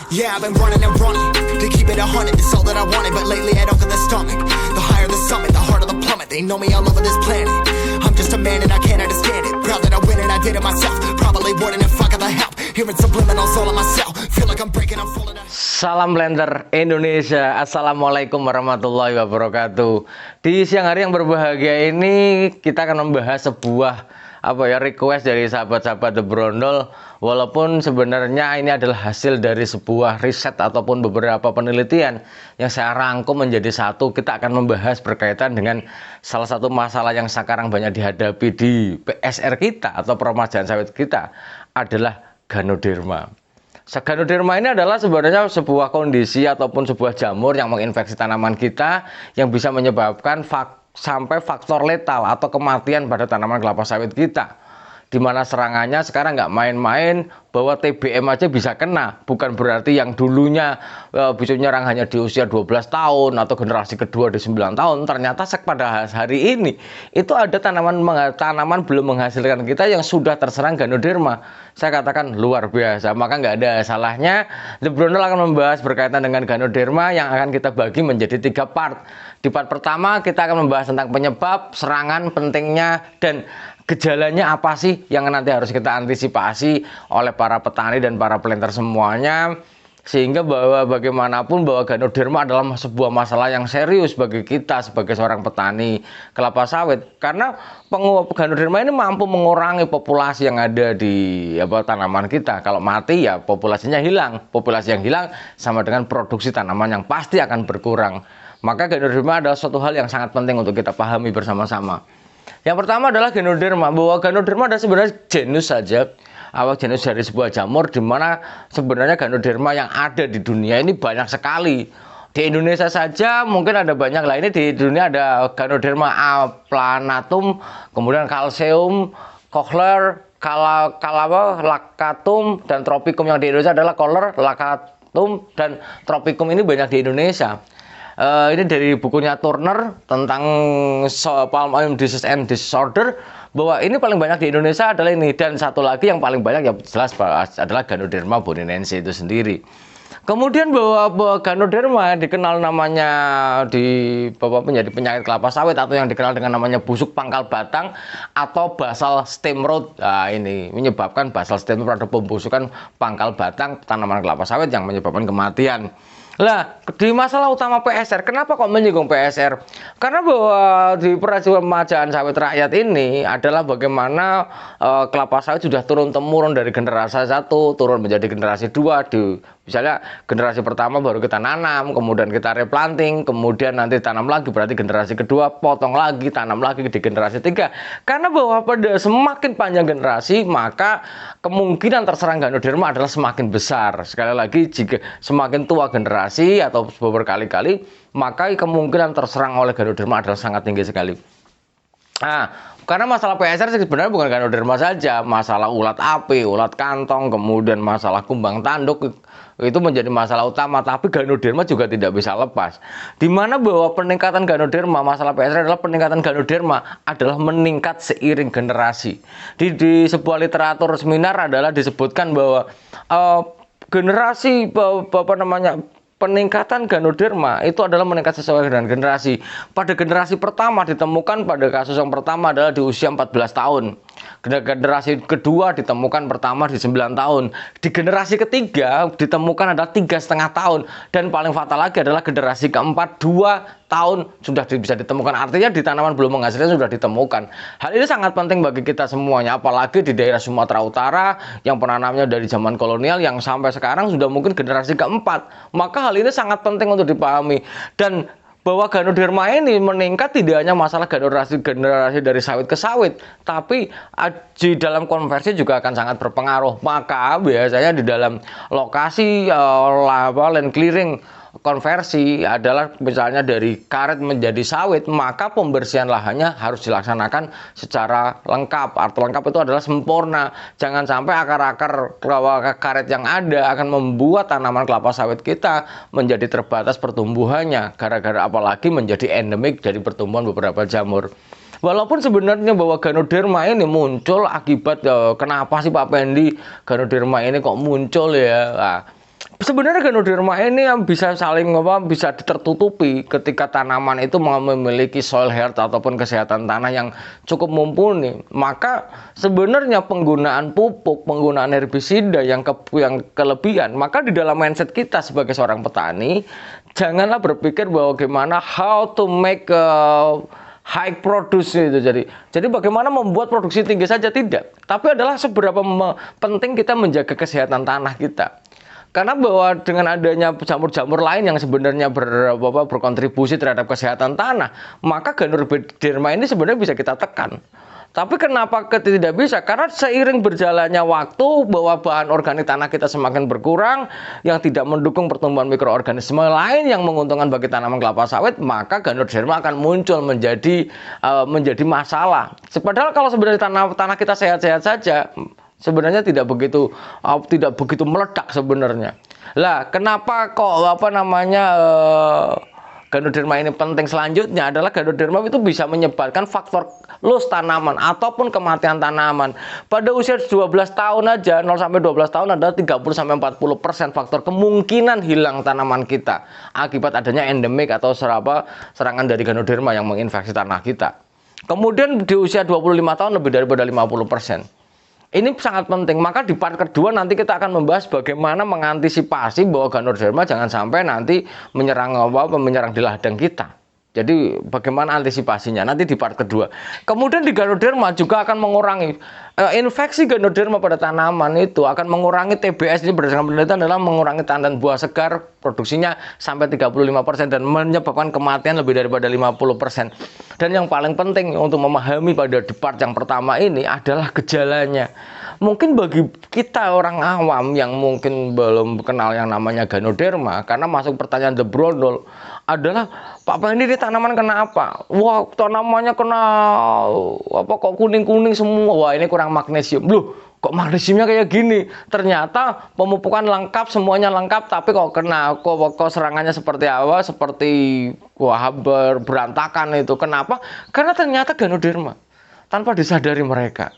Yeah, I've been running and running to keep it 100. It's all that I wanted, but lately I don't get the stomach. The higher the summit, the harder the plummet. They know me all over this planet. I'm just a man and I can't understand it. Proud that I win and I did it myself. Probably wouldn't if I got the help. Hearing subliminals all on myself. Feel like I'm breaking, I'm falling down. Salam Blender Indonesia. Assalamualaikum warahmatullahi wabarakatuh. Di siang hari yang berbahagia ini kita akan membahas sebuah request dari sahabat-sahabat The Brondol. Walaupun sebenarnya ini adalah hasil dari sebuah riset ataupun beberapa penelitian yang saya rangkum menjadi satu. Kita akan membahas berkaitan dengan salah satu masalah yang sekarang banyak dihadapi di PSR kita atau peremajaan sawit kita adalah Ganoderma. Ganoderma ini adalah sebenarnya sebuah kondisi ataupun sebuah jamur yang menginfeksi tanaman kita yang bisa menyebabkan sampai faktor letal atau kematian pada tanaman kelapa sawit kita. Di mana serangannya sekarang nggak main-main, bahwa TBM aja bisa kena. Bukan berarti yang dulunya bisa nyerang hanya di usia 12 tahun atau generasi kedua di 9 tahun. Ternyata pada hari ini itu ada tanaman belum menghasilkan kita yang sudah terserang Ganoderma. Saya katakan luar biasa. Maka nggak ada salahnya The Brondol akan membahas berkaitan dengan Ganoderma yang akan kita bagi menjadi 3 part. Di part pertama kita akan membahas tentang penyebab, serangan, pentingnya, dan gejalanya apa sih yang nanti harus kita antisipasi oleh para petani dan para planter semuanya, sehingga bahwa bagaimanapun bahwa Ganoderma adalah sebuah masalah yang serius bagi kita sebagai seorang petani kelapa sawit, karena Ganoderma ini mampu mengurangi populasi yang ada di tanaman kita. Kalau mati ya populasinya hilang. Populasi yang hilang sama dengan produksi tanaman yang pasti akan berkurang. Maka Ganoderma adalah suatu hal yang sangat penting untuk kita pahami bersama-sama. Yang pertama adalah Ganoderma, bahwa Ganoderma adalah sebenarnya genus saja, jenis dari sebuah jamur, di mana sebenarnya Ganoderma yang ada di dunia ini banyak sekali. Di Indonesia saja mungkin ada banyak lah. Ini di dunia ada Ganoderma aplanatum, kemudian Calceum, Kohler, Laccatum, dan Tropicum. Yang di Indonesia adalah Kohler, Laccatum, dan Tropicum. Ini banyak di Indonesia. Ini dari bukunya Turner tentang palm oil disease and disorder, bahwa ini paling banyak di Indonesia adalah ini. Dan satu lagi yang paling banyak ya jelas adalah Ganoderma boninense itu sendiri. Kemudian bahwa Ganoderma dikenal namanya menjadi penyakit kelapa sawit atau yang dikenal dengan namanya busuk pangkal batang atau basal stem rot. Nah, ini menyebabkan basal stem rot atau pembusukan pangkal batang tanaman kelapa sawit yang menyebabkan kematian. Lah, di masalah utama PSR, kenapa kok menyinggung PSR? Karena bahwa di peremajaan sawit rakyat ini adalah bagaimana kelapa sawit sudah turun-temurun dari generasi 1 turun menjadi generasi 2. Misalnya generasi pertama baru kita nanam, kemudian kita replanting, kemudian nanti tanam lagi, berarti generasi kedua potong lagi, tanam lagi di generasi 3. Karena bahwa pada semakin panjang generasi, maka kemungkinan terserang Ganoderma adalah semakin besar. Sekali lagi, jika semakin tua generasi atau berkali-kali, maka kemungkinan terserang oleh Ganoderma adalah sangat tinggi sekali. Nah, karena masalah PSR sebenarnya bukan Ganoderma saja, masalah ulat api, ulat kantong, kemudian masalah kumbang tanduk itu menjadi masalah utama, tapi Ganoderma juga tidak bisa lepas. Di mana bahwa peningkatan Ganoderma, masalah PSR adalah peningkatan Ganoderma adalah meningkat seiring generasi. Di sebuah literatur seminar adalah disebutkan bahwa peningkatan Ganoderma itu adalah meningkat sesuai dengan generasi. Pada generasi pertama ditemukan pada kasus yang pertama adalah di usia 14 tahun. Generasi kedua ditemukan pertama di 9 tahun. Di generasi ketiga ditemukan adalah 3,5 tahun. Dan paling fatal lagi adalah generasi keempat 2 tahun sudah bisa ditemukan. Artinya di tanaman belum menghasilkan sudah ditemukan. Hal ini sangat penting bagi kita semuanya. Apalagi di daerah Sumatera Utara yang penanamnya dari zaman kolonial yang sampai sekarang sudah mungkin generasi keempat. Maka hal ini sangat penting untuk dipahami. Dan bahwa Ganoderma ini meningkat tidak hanya masalah generasi dari sawit ke sawit, tapi di dalam konversi juga akan sangat berpengaruh. Maka biasanya di dalam lokasi land clearing konversi adalah misalnya dari karet menjadi sawit, maka pembersihan lahannya harus dilaksanakan secara lengkap. Arti lengkap itu adalah sempurna. Jangan sampai akar-akar karet yang ada akan membuat tanaman kelapa sawit kita menjadi terbatas pertumbuhannya, gara-gara apalagi menjadi endemik dari pertumbuhan beberapa jamur. Walaupun sebenarnya bahwa Ganoderma ini muncul akibat kenapa sih Pak Pendi Ganoderma ini kok muncul ya? Nah, Sebenarnya Ganoderma ini yang bisa saling bisa tertutupi ketika tanaman itu memiliki soil health ataupun kesehatan tanah yang cukup mumpuni. Maka sebenarnya penggunaan pupuk, penggunaan herbisida yang kelebihan, maka di dalam mindset kita sebagai seorang petani, janganlah berpikir bahwa gimana how to make high produce itu. Jadi bagaimana membuat produksi tinggi saja tidak, tapi adalah seberapa penting kita menjaga kesehatan tanah kita. Karena bahwa dengan adanya jamur-jamur lain yang sebenarnya berkontribusi terhadap kesehatan tanah, maka Ganoderma ini sebenarnya bisa kita tekan. Tapi kenapa tidak bisa? Karena seiring berjalannya waktu bahwa bahan organik tanah kita semakin berkurang, yang tidak mendukung pertumbuhan mikroorganisme lain yang menguntungkan bagi tanaman kelapa sawit, maka Ganoderma akan muncul menjadi masalah. Padahal kalau sebenarnya tanah kita sehat-sehat saja, sebenarnya tidak begitu meledak sebenarnya. Lah, kenapa kok Ganoderma ini penting? Selanjutnya adalah Ganoderma itu bisa menyebabkan faktor loss tanaman ataupun kematian tanaman. Pada usia 12 tahun aja, 0 sampai 12 tahun adalah 30 sampai 40% faktor kemungkinan hilang tanaman kita akibat adanya endemik atau serangan dari Ganoderma yang menginfeksi tanah kita. Kemudian di usia 25 tahun lebih daripada 50%. Ini sangat penting. Maka di part kedua nanti kita akan membahas bagaimana mengantisipasi bahwa Ganoderma jangan sampai nanti menyerang di ladang kita. Jadi bagaimana antisipasinya nanti di part kedua. Kemudian di Ganoderma juga akan mengurangi infeksi Ganoderma pada tanaman itu akan mengurangi TBS. Ini berdasarkan penelitian adalah mengurangi tandan buah segar produksinya sampai 35% dan menyebabkan kematian lebih daripada 50%. Dan yang paling penting untuk memahami pada di part yang pertama ini adalah gejalanya. Mungkin bagi kita orang awam yang mungkin belum kenal yang namanya Ganoderma, karena masuk pertanyaan The Brondol adalah, Pak Pandy, ini tanaman kena apa? Wah, tanamannya kena kok kuning-kuning semua. Wah, ini kurang magnesium. Loh, kok magnesiumnya kayak gini? Ternyata pemupukan lengkap, semuanya lengkap, tapi kok serangannya seperti apa? Seperti berantakan itu. Kenapa? Karena ternyata Ganoderma tanpa disadari mereka.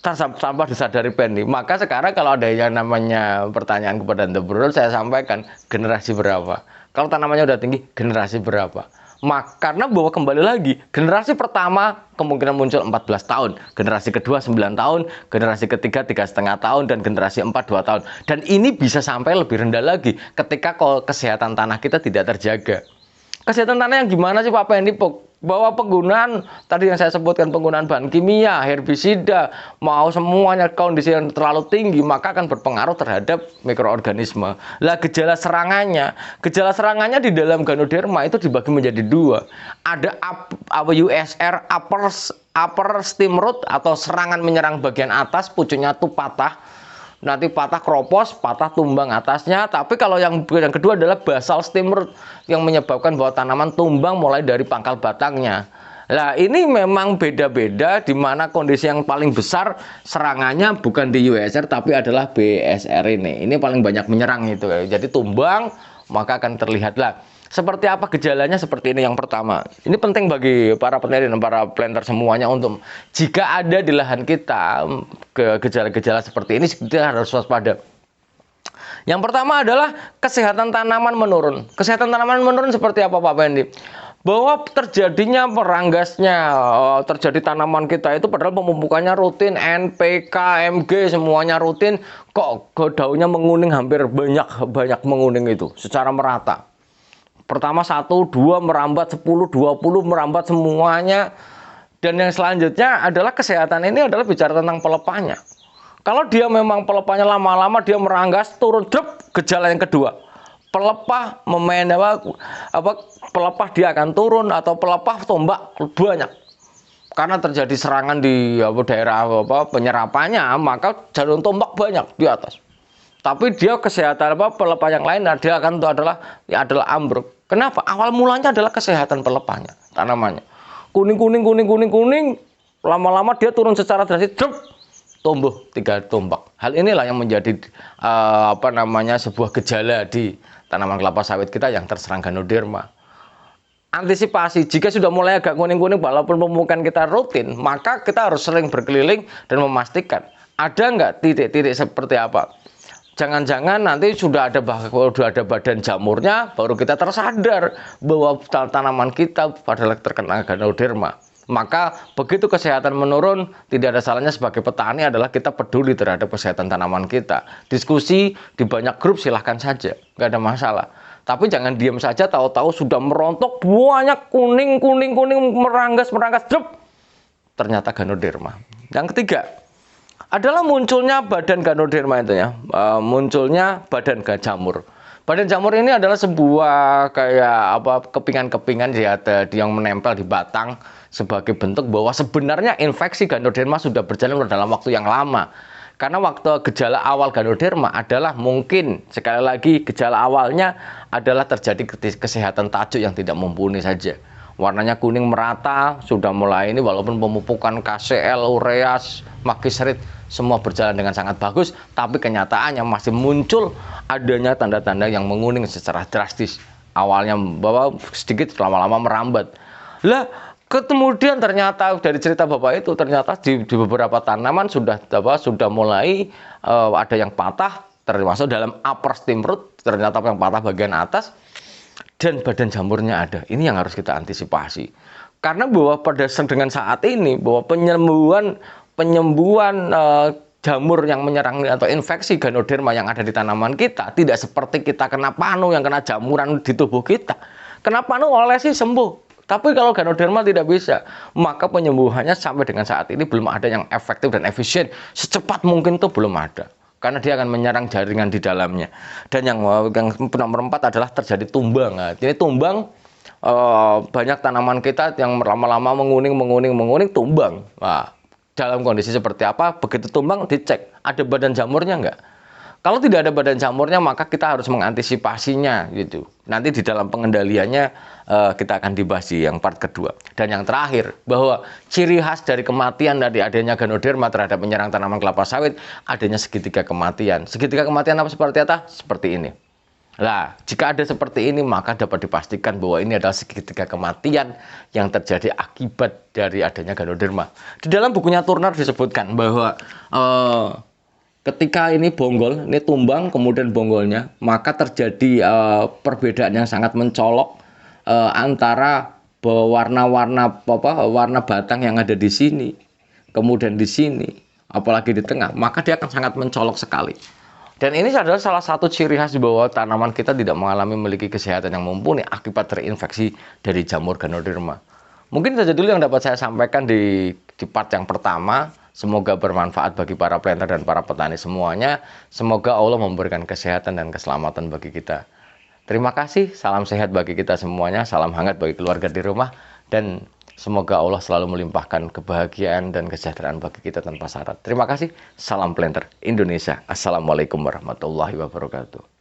Tanpa disadari Penny. Maka sekarang kalau ada yang namanya pertanyaan kepada The Brondol, saya sampaikan generasi berapa. Kalau tanamannya udah tinggi, generasi berapa? Karena bahwa kembali lagi, generasi pertama kemungkinan muncul 14 tahun, generasi kedua 9 tahun, generasi ketiga 3,5 tahun, dan generasi 4 2 tahun. Dan ini bisa sampai lebih rendah lagi ketika kesehatan tanah kita tidak terjaga. Kesehatan tanah yang gimana sih Pak Pendy? Bahwa penggunaan tadi yang saya sebutkan, penggunaan bahan kimia, herbisida, mau semuanya kondisi yang terlalu tinggi, maka akan berpengaruh terhadap mikroorganisme. Lah, gejala serangannya di dalam Ganoderma itu dibagi menjadi dua. Ada USR, upper stem root, atau serangan menyerang bagian atas, pucuknya tuh patah. Nanti patah kropos, patah tumbang atasnya. Tapi kalau yang kedua adalah basal stem root, yang menyebabkan bahwa tanaman tumbang mulai dari pangkal batangnya. Nah, ini memang beda-beda, di mana kondisi yang paling besar serangannya bukan di USR tapi adalah BSR ini. Ini paling banyak menyerang itu. Jadi tumbang, maka akan terlihat lah. Seperti apa gejalanya? Seperti ini yang pertama. Ini penting bagi para peneliti dan para planter semuanya untuk jika ada di lahan kita gejala-gejala seperti ini, kita harus waspada. Yang pertama adalah kesehatan tanaman menurun. Kesehatan tanaman menurun seperti apa Pak Pendy? Bahwa terjadinya meranggasnya, terjadi tanaman kita itu padahal pemupukannya rutin, NPK, MG semuanya rutin, kok daunnya menguning, hampir banyak menguning itu secara merata. Pertama 1, 2 merambat 10, 20 merambat semuanya. Dan yang selanjutnya adalah kesehatan ini adalah bicara tentang pelepahnya. Kalau dia memang pelepahnya lama-lama dia meranggas turun, gejala yang kedua. Pelepah pelepah dia akan turun atau pelepah tombak banyak. Karena terjadi serangan di daerah penyerapannya, maka jarum tombak banyak di atas. Tapi dia kesehatan pelepah yang lain dia akan adalah ambruk. Kenapa? Awal mulanya adalah kesehatan pelepahnya, tanamannya. Kuning, lama-lama dia turun secara drastis, tumbuh 3 tombak. Hal inilah yang menjadi sebuah gejala di tanaman kelapa sawit kita yang terserang Ganoderma. Antisipasi, jika sudah mulai agak kuning-kuning walaupun pemupukan kita rutin, maka kita harus sering berkeliling dan memastikan ada nggak titik-titik seperti apa. Jangan-jangan nanti sudah ada badan jamurnya, baru kita tersadar bahwa tanaman kita adalah terkena Ganoderma. Maka begitu kesehatan menurun, tidak ada salahnya sebagai petani adalah kita peduli terhadap kesehatan tanaman kita. Diskusi di banyak grup silahkan saja, nggak ada masalah. Tapi jangan diam saja, tahu-tahu sudah merontok banyak kuning meranggas, drep. Ternyata Ganoderma. Yang ketiga adalah munculnya badan Ganoderma itu ya, munculnya badan jamur. Badan jamur ini adalah sebuah kayak kepingan-kepingan yang menempel di batang sebagai bentuk bahwa sebenarnya infeksi Ganoderma sudah berjalan dalam waktu yang lama. Karena waktu gejala awal Ganoderma adalah mungkin sekali lagi gejala awalnya adalah terjadi kesehatan tajuk yang tidak mumpuni saja. Warnanya kuning merata, sudah mulai ini walaupun pemupukan KCL, ureas, magisrit semua berjalan dengan sangat bagus, tapi kenyataannya masih muncul adanya tanda-tanda yang menguning secara drastis. Awalnya bahwa sedikit lama-lama merambat. Lah, kemudian ternyata dari cerita Bapak itu ternyata di beberapa tanaman sudah mulai ada yang patah, termasuk dalam upper stem root, ternyata yang patah bagian atas. Dan badan jamurnya ada. Ini yang harus kita antisipasi. Karena bahwa pada dengan saat ini bahwa penyembuhan jamur yang menyerang atau infeksi Ganoderma yang ada di tanaman kita tidak seperti kita kena panu yang kena jamuran di tubuh kita. Kena panu olesi sembuh. Tapi kalau Ganoderma tidak bisa, maka penyembuhannya sampai dengan saat ini belum ada yang efektif dan efisien. Secepat mungkin itu belum ada. Karena dia akan menyerang jaringan di dalamnya. Dan yang nomor 4 adalah terjadi tumbang. Nah, ini tumbang, banyak tanaman kita yang lama-lama menguning, tumbang. Nah, dalam kondisi seperti apa, begitu tumbang dicek, ada badan jamurnya enggak? Kalau tidak ada badan jamurnya, maka kita harus mengantisipasinya gitu. Nanti di dalam pengendaliannya kita akan dibahas di yang part kedua. Dan yang terakhir, bahwa ciri khas dari kematian dari adanya Ganoderma terhadap menyerang tanaman kelapa sawit, adanya segitiga kematian. Segitiga kematian apa seperti apa? Seperti ini. Nah, jika ada seperti ini, maka dapat dipastikan bahwa ini adalah segitiga kematian yang terjadi akibat dari adanya Ganoderma. Di dalam bukunya Turner disebutkan bahwa ketika ini bonggol, ini tumbang, kemudian bonggolnya, maka terjadi perbedaan yang sangat mencolok antara warna batang yang ada di sini, kemudian di sini, apalagi di tengah, maka dia akan sangat mencolok sekali. Dan ini adalah salah satu ciri khas bahwa tanaman kita tidak memiliki kesehatan yang mumpuni akibat terinfeksi dari jamur Ganoderma. Mungkin saja dulu yang dapat saya sampaikan di part yang pertama. Semoga bermanfaat bagi para planter dan para petani semuanya. Semoga Allah memberikan kesehatan dan keselamatan bagi kita. Terima kasih, salam sehat bagi kita semuanya, salam hangat bagi keluarga di rumah, dan semoga Allah selalu melimpahkan kebahagiaan dan kesejahteraan bagi kita tanpa syarat. Terima kasih, salam planter Indonesia. Assalamualaikum warahmatullahi wabarakatuh.